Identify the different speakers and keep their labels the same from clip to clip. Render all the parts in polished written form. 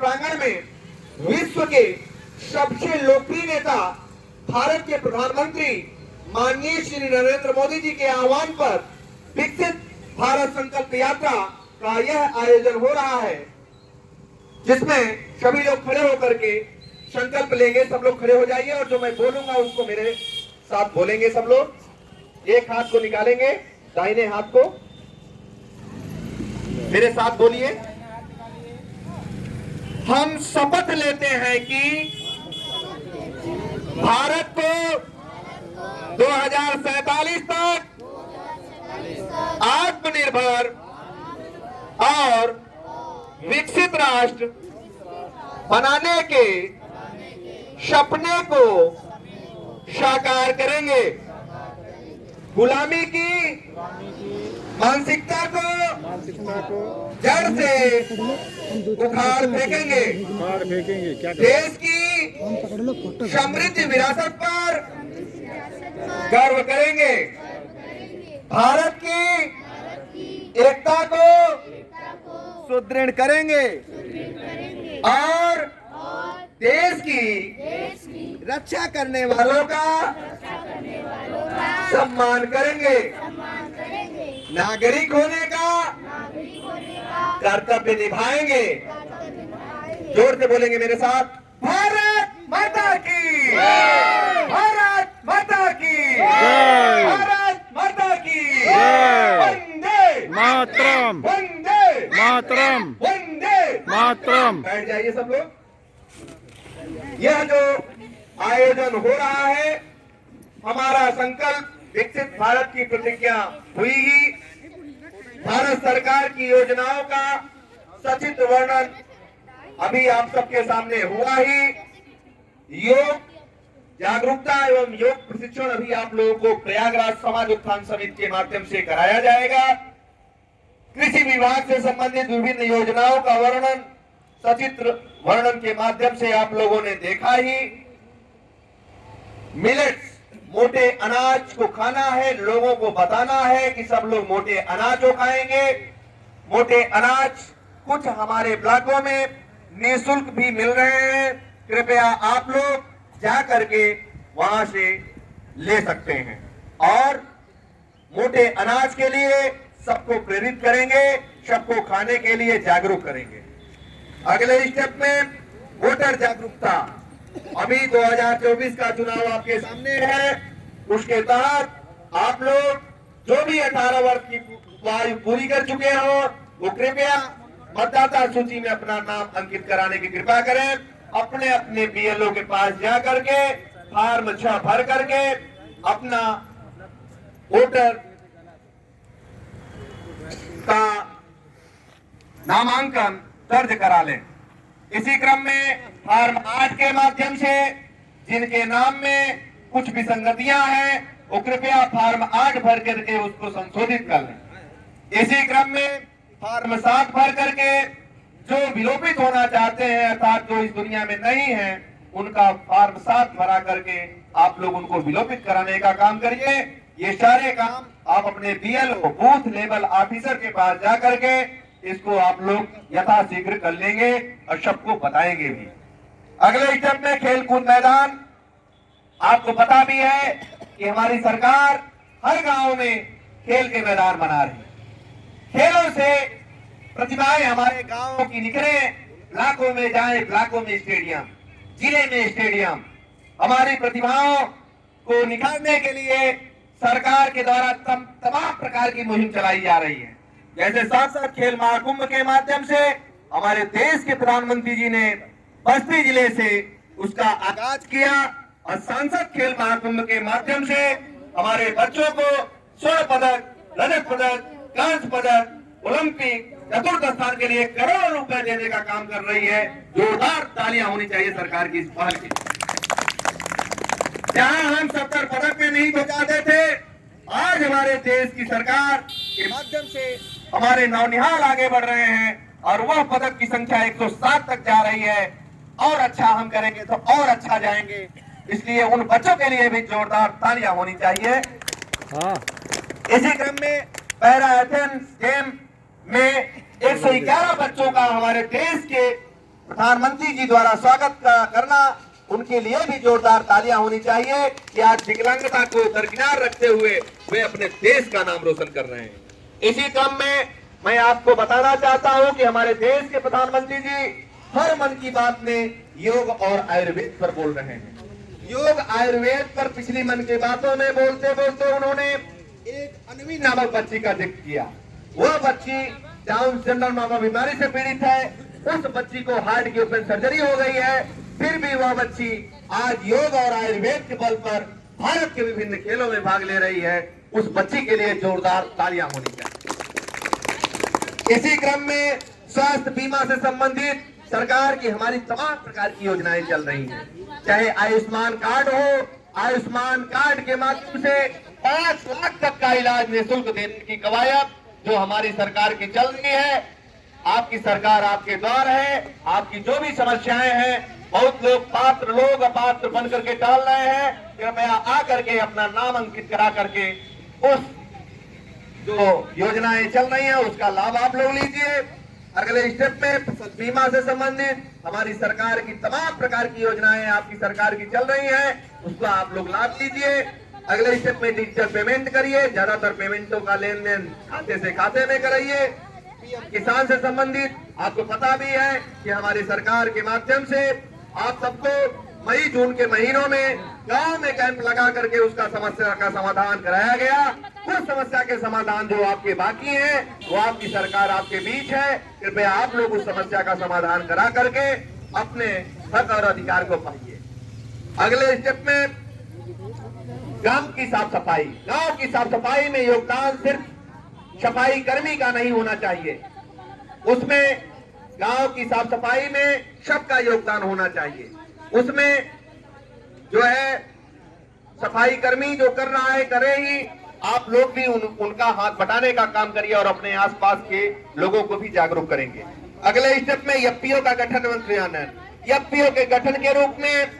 Speaker 1: प्रांगण में विश्व के सबसे लोकप्रिय नेता भारत के प्रधानमंत्री माननीय श्री नरेंद्र मोदी जी के आह्वान पर विकसित भारत संकल्प यात्रा का यह आयोजन हो रहा है, जिसमें सभी लोग खड़े होकर के संकल्प लेंगे। सब लोग खड़े हो जाइए और जो मैं बोलूंगा उसको मेरे साथ बोलेंगे। सब लोग एक हाथ को निकालेंगे, दाहिने हाथ को मेरे साथ बोलिए। हम शपथ लेते हैं कि भारत को 2047 तक आत्मनिर्भर और विकसित राष्ट्र बनाने के सपने को साकार करेंगे। गुलामी की मानसिकता को जड़ से उखाड़ फेंकेंगे। देश की समृद्ध विरासत पर गर्व करेंगे। भारत की एकता को सुदृढ़ करेंगे और देश की रक्षा करने वालों का सम्मान करेंगे। नागरिक होने का कर्तव्य निभाएंगे। जोर से बोलेंगे मेरे साथ, भारत माता की, भारत माता की, भारत माता की, वंदे
Speaker 2: मातरम,
Speaker 1: वंदे
Speaker 2: मातरम,
Speaker 1: वंदे
Speaker 2: मातरम।
Speaker 1: बैठ जाइए सब लोग। यह जो आयोजन हो रहा है, हमारा संकल्प विकसित भारत की प्रतिज्ञा हुई ही भारत सरकार की योजनाओं का सचित्र वर्णन अभी आप सबके सामने हुआ ही। योग जागरूकता एवं योग प्रशिक्षण अभी आप लोगों को प्रयागराज समाज उत्थान समिति के माध्यम से कराया जाएगा। कृषि विभाग से संबंधित विभिन्न योजनाओं का वर्णन सचित्र वर्णन के माध्यम से आप लोगों ने देखा ही। मिलेट्स मोटे अनाज को खाना है, लोगों को बताना है कि सब लोग मोटे अनाज को खाएंगे। मोटे अनाज कुछ हमारे ब्लॉकों में निःशुल्क भी मिल रहे हैं। कृपया आप लोग जा करके वहां से ले सकते हैं और मोटे अनाज के लिए सबको प्रेरित करेंगे, सबको खाने के लिए जागरूक करेंगे। अगले स्टेप में वोटर जागरूकता। अभी 2024 का चुनाव आपके सामने है। उसके तहत आप लोग जो भी 18 वर्ष की आयु पूरी कर चुके हो वो कृपया मतदाता सूची में अपना नाम अंकित कराने की कृपा करें। अपने अपने बीएलओ के पास जा करके फॉर्म 6 भर करके अपना वोटर का नामांकन दर्ज करा लें। इसी क्रम में फॉर्म 8 के माध्यम से जिनके नाम में कुछ विसंगतियां हैं वो कृपया फॉर्म 8 भर करके उसको संशोधित कर लें। इसी क्रम में फॉर्म 7 भर करके जो विलोपित होना चाहते हैं अर्थात जो इस दुनिया में नहीं है उनका फॉर्म 7 भरा करके आप लोग उनको विलोपित कराने का काम करिए। ये सारे काम आप अपने बीएलओ बूथ लेवल ऑफिसर के पास जा करके इसको आप लोग यथाशीघ्र कर लेंगे और सबको बताएंगे भी। अगले स्टेप में खेल कूद मैदान। आपको पता भी है कि हमारी सरकार हर गांव में खेल के मैदान बना रही है। खेलों से प्रतिभाएं हमारे गांवों की निकले, ब्लॉकों में जाए, ब्लॉकों में स्टेडियम, जिले में स्टेडियम। हमारी प्रतिभाओं को निखारने के लिए सरकार के द्वारा तमाम प्रकार की मुहिम चलाई जा रही है। जैसे साथ साथ खेल महाकुंभ के माध्यम से हमारे देश के प्रधानमंत्री जी ने बस्ती जिले से उसका आगाज किया और सांसद खेल महाकुंभ के माध्यम से हमारे बच्चों को स्वर्ण पदक, रजत पदक, कांस्य पदक, ओलंपिक, चतुर्थ स्थान के लिए करोड़ों रुपए देने का काम कर रही है। जोरदार तालियां होनी चाहिए सरकार की इस पहल की। जहां हम 70 पदक में नहीं पहुंचाते थे, आज हमारे देश की सरकार के माध्यम से हमारे नौनिहाल आगे बढ़ रहे हैं और वह पदक की संख्या 107 तक जा रही है। और अच्छा हम करेंगे तो और अच्छा जाएंगे, इसलिए उन बच्चों के लिए भी जोरदार तालियां होनी चाहिए। इसी क्रम में पैरा एथलेटिक्स गेम में 111 बच्चों का हमारे देश के प्रधानमंत्री जी द्वारा स्वागत करना, उनके लिए भी जोरदार तालियां होनी चाहिए कि आज विकलांगता को दरकिनार रखते हुए वे अपने देश का नाम रोशन कर रहे हैं। इसी क्रम में मैं आपको बताना चाहता हूं कि हमारे देश के प्रधानमंत्री जी हर मन की बात में योग और आयुर्वेद पर बोल रहे हैं। योग आयुर्वेद पर पिछली मन की बातों में बोलते बोलते उन्होंने एक अन्वी नामक बच्ची का जिक्र किया। वह बच्ची डाउन सिंड्रोम नामक बीमारी से पीड़ित है। उस बच्ची को हार्ट की ओपन सर्जरी हो गई है, फिर भी वह बच्ची आज योग और आयुर्वेद के बल पर भारत के विभिन्न खेलों में भाग ले रही है। उस बच्ची के लिए जोरदार तालियां होनी चाहिए। इसी क्रम में स्वास्थ्य बीमा से संबंधित सरकार की हमारी तमाम प्रकार की योजनाएं चल रही हैं, चाहे आयुष्मान कार्ड हो। आयुष्मान कार्ड के माध्यम से 5 लाख तक का इलाज निःशुल्क देने की कवायद जो हमारी सरकार की चल रही है। आपकी सरकार आपके द्वार है। आपकी जो भी समस्याएं हैं, बहुत लोग पात्र लोग अपात्र बन करके टाल रहे हैं, कृपया आकर के अपना नाम अंकित करा करके उस जो योजनाएं चल रही हैं उसका लाभ आप लोग लीजिए। अगले स्टेप में फसल बीमा से संबंधित हमारी सरकार की तमाम प्रकार की योजनाएं आपकी सरकार की चल रही हैं, उसका आप लोग लाभ लीजिए। अगले स्टेप में डिजिटल पेमेंट करिए, ज्यादातर पेमेंटों का लेन देन खाते से खाते में कराइए। किसान से संबंधित आपको पता भी है कि हमारी सरकार के माध्यम से आप सबको मई जून के महीनों में गांव में कैंप लगा करके उसका समस्या का समाधान कराया गया। उस समस्या के समाधान जो आपके बाकी हैं वो आपकी सरकार आपके बीच है। कृपया आप लोग उस समस्या का समाधान करा करके अपने हक और अधिकार को पाइए। अगले स्टेप में गांव की साफ सफाई। गांव की साफ सफाई में योगदान सिर्फ सफाई कर्मी का नहीं होना चाहिए, उसमें गांव की साफ सफाई में सबका योगदान होना चाहिए। उसमें जो है सफाई कर्मी जो कर रहा है करे ही, आप लोग भी उनका हाथ बटाने का काम करिए और अपने आसपास के लोगों को भी जागरूक करेंगे। अगले स्टेप में एफपीओ का गठन मंत्रियान्वयन। एफपीओ के गठन के रूप में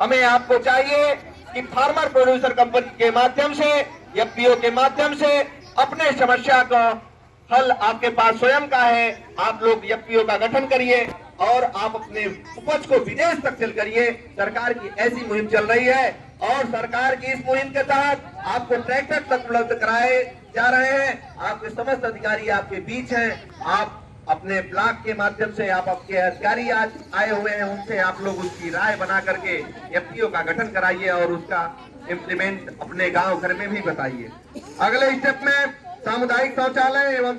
Speaker 1: हमें आपको चाहिए कि फार्मर प्रोड्यूसर कंपनी के माध्यम से, एफपीओ के माध्यम से अपने समस्या का हल आपके पास स्वयं का है। आप लोग एफपीओ का गठन करिए और आप अपने उपज को विदेश तक सेल करिए। सरकार की ऐसी मुहिम चल रही है और सरकार की इस मुहिम के तहत आपको ट्रैक्टर तक उपलब्ध कराए जा रहे हैं। आपके समस्त अधिकारी आपके बीच हैं। आप अपने ब्लॉक के माध्यम से आप आपके अधिकारी आज आए हुए हैं, उनसे आप लोग उसकी राय बना करके एफपीओ का गठन कराइए और उसका इम्प्लीमेंट अपने गांव घर में भी बताइए। अगले स्टेप में सामुदायिक शौचालय एवं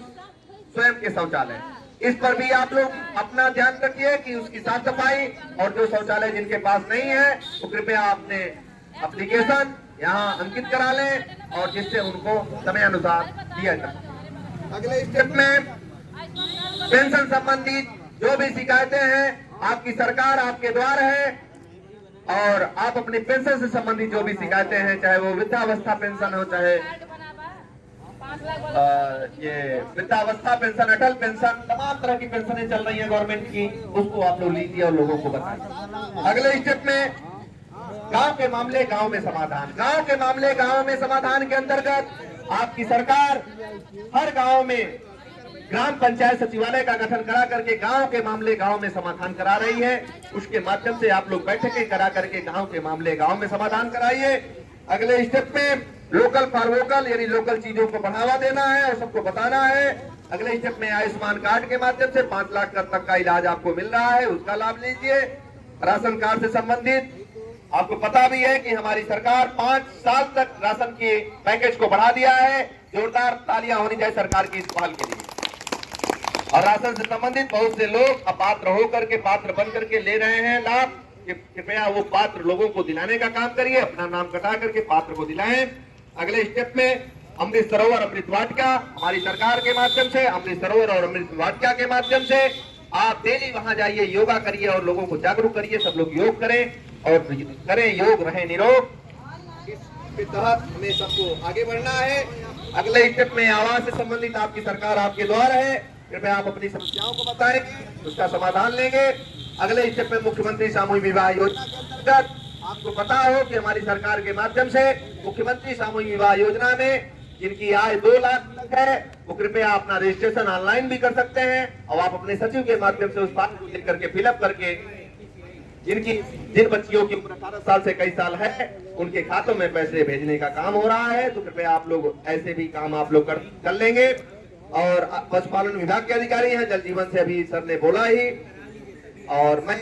Speaker 1: स्वयं के शौचालय, इस पर भी आप लोग अपना ध्यान रखिए कि उसकी साफ सफाई, और जो शौचालय जिनके पास नहीं है वो कृपया अपने एप्लीकेशन यहाँ अंकित करा लें और जिससे उनको समय अनुसार दिया जाए। अगले स्टेप में पेंशन संबंधित जो भी शिकायतें हैं, आपकी सरकार आपके द्वार है और आप अपनी पेंशन से संबंधित जो भी शिकायतें हैं, चाहे वो वृद्धावस्था पेंशन हो, चाहे ये वृद्धावस्था पेंशन, अटल पेंशन, तमाम तरह की पेंशनें चल रही हैं गवर्नमेंट की, उसको आप लोग लीजिए और लोगों को बताइए। अगले स्टेप में गांव के मामले गांव में समाधान। गांव के मामले गांव में समाधान के अंतर्गत आपकी सरकार हर गांव में ग्राम पंचायत सचिवालय का गठन करा करके गांव के मामले गांव में समाधान करा रही है। उसके माध्यम से आप लोग बैठकें करा करके गांव के मामले गांव में समाधान कराइए। अगले स्टेप में लोकल फॉर वोकल, यानी लोकल चीजों को बढ़ावा देना है और सबको बताना है। अगले स्टेप में आयुष्मान कार्ड के माध्यम से 5 लाख तक का इलाज आपको मिल रहा है, उसका लाभ लीजिए। राशन कार्ड से संबंधित आपको पता भी है कि हमारी सरकार 5 साल तक राशन के पैकेज को बढ़ा दिया है। जोरदार तालियां होनी चाहिए सरकार की इस पहल के लिए। और राशन से संबंधित बहुत से लोग अपात्र होकर के पात्र बन करके ले रहे हैं लाभ। कृपया वो पात्र लोगों को दिलाने का काम करिए, अपना नाम कटा करके पात्र को दिलाएं। अगले स्टेप में अमृत सरोवर अमृत वाटिका, हमारी सरकार के माध्यम से अमृत सरोवर और अमृत वाटिका के माध्यम से आप डेली वहां जाइए, योगा करिए और लोगों को जागरूक करिए। सब लोग योग करें और करें योग, रहे निरोग। इसके तहत हमें सबको आगे बढ़ना है। अगले स्टेप में आवास से संबंधित आपकी सरकार आपके द्वार है, कृपया आप अपनी समस्याओं को बताएंगे, उसका समाधान लेंगे। अगले स्टेप में मुख्यमंत्री सामूहिक विवाह योजना के अंतर्गत आपको पता हो कि हमारी सरकार के माध्यम से मुख्यमंत्री सामूहिक विवाह योजना में जिनकी आय 2 लाख तक है, वो कृपया अपना रजिस्ट्रेशन ऑनलाइन भी कर सकते हैं और आप अपने सचिव के माध्यम से उस फॉर्म को लेकर के फिलअप करके जिन बच्चियों की उम्र 18 साल से कई साल है उनके खातों में पैसे भेजने का काम हो रहा है। तो कृपया आप लोग ऐसे भी काम आप लोग कर लेंगे। और पशुपालन विभाग के अधिकारी हैं, जल जीवन से अभी सर ने बोला ही। और मैं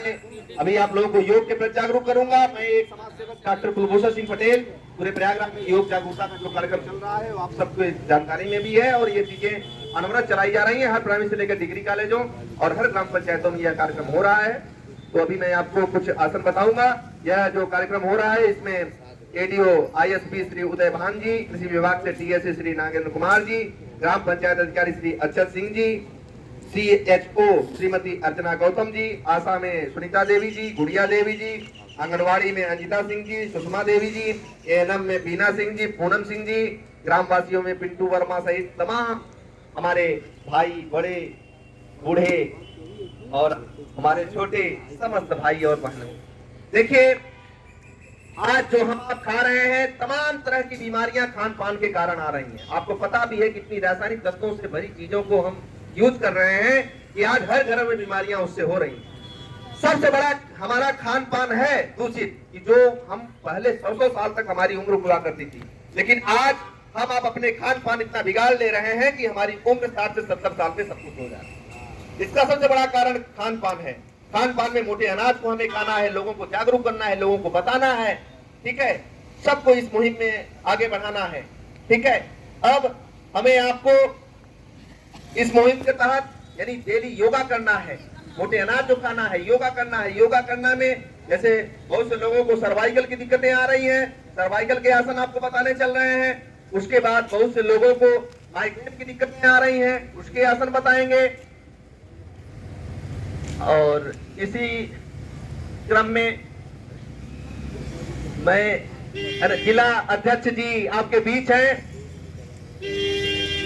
Speaker 1: अभी आप लोगों को योग के प्रति जागरूक करूंगा। मैं एक समाज सेवक डॉक्टर कुलभूषण सिंह पटेल, पूरे प्रयागराज में योग जागरूकता का जो कार्यक्रम चल रहा है वो आप सबको जानकारी में भी है और ये चीजें अनवरत चलाई जा रही है। हर प्राइमरी से लेकर डिग्री कॉलेजों और हर ग्राम पंचायतों में यह कार्यक्रम हो रहा है। तो अभी मैं आपको कुछ आसन बताऊंगा। यह जो कार्यक्रम हो रहा है इसमें एडीओ आईएसपी श्री उदय भान जी, कृषि विभाग से टीएससी श्री नागेंद्र कुमार जी, ग्राम पंचायत अधिकारी श्री अक्षत सिंह जी, सीएचओ श्रीमती अर्चना गौतम जी, आशा में सुनीता देवी जी, गुड़िया देवी जी, आंगनवाड़ी में अंजिता सिंह जी, सुषमा देवी जी, एएनएम में बीना सिंह जी, पूनम सिंह जी, ग्रामवासियों में पिंटू वर्मा सहित तमाम हमारे भाई, बड़े, बूढ़े और हमारे छोटे समस्त भाई और बहनों, देखिए आज जो हम आप खा रहे हैं तमाम तरह की बीमारियां खान पान के कारण आ रही हैं। आपको पता भी है कितनी रासायनिक तत्वों से भरी चीजों को हम यूज कर रहे हैं कि आज हर घर में बीमारियां उससे हो रही हैं। सबसे बड़ा हमारा खान पान है दूषित, कि जो हम पहले 100 साल तक हमारी उम्र हुआ करती थी, लेकिन आज हम आप अपने खान पान इतना बिगाड़ ले रहे हैं कि हमारी उम्र 60 से 70 साल में सब कुछ हो जाए। इसका सबसे बड़ा कारण खान पान है। खान पान में मोटे अनाज को हमें खाना है, लोगों को जागरूक करना है, लोगों को बताना है, ठीक है, सबको इस मुहिम में आगे बढ़ाना है, ठीक है। अब हमें आपको इस मुहिम के तहत यानी डेली योगा करना है, मोटे अनाज जो खाना है, योगा करना है। योगा करना में जैसे बहुत से लोगों को सर्वाइकल की दिक्कतें आ रही हैं, सर्वाइकल के आसन आपको बताने चल रहे हैं। उसके बाद बहुत से लोगों को माइग्रेन की दिक्कतें आ रही हैं, उसके आसन बताएंगे। और इसी क्रम में मैं जिला अध्यक्ष जी आपके बीच हैं,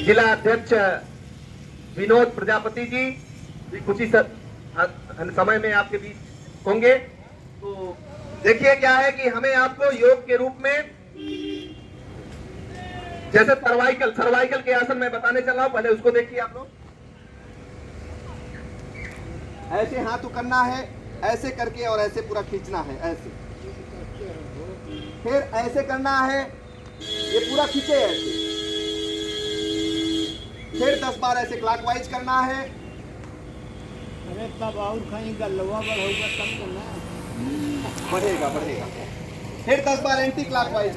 Speaker 1: जिला अध्यक्ष विनोद प्रजापति जी कुछ ही समय में आपके बीच होंगे। तो देखिए क्या है कि हमें आपको योग के रूप में जैसे सर्वाइकल के आसन मैं बताने चल रहा हूं, पहले उसको देखिए आप लोग। ऐसे हाथ करना है, ऐसे करके और ऐसे पूरा खींचना है, ऐसे, फिर ऐसे करना है, ये पूरा खींचे ऐसे, फिर 10 बार ऐसे क्लॉकवाइज करना है।
Speaker 3: अरे तब और कहीं गलवा बढ़ेगा तब तो ना
Speaker 1: बढ़ेगा। फिर 10 बार एंटी क्लॉकवाइज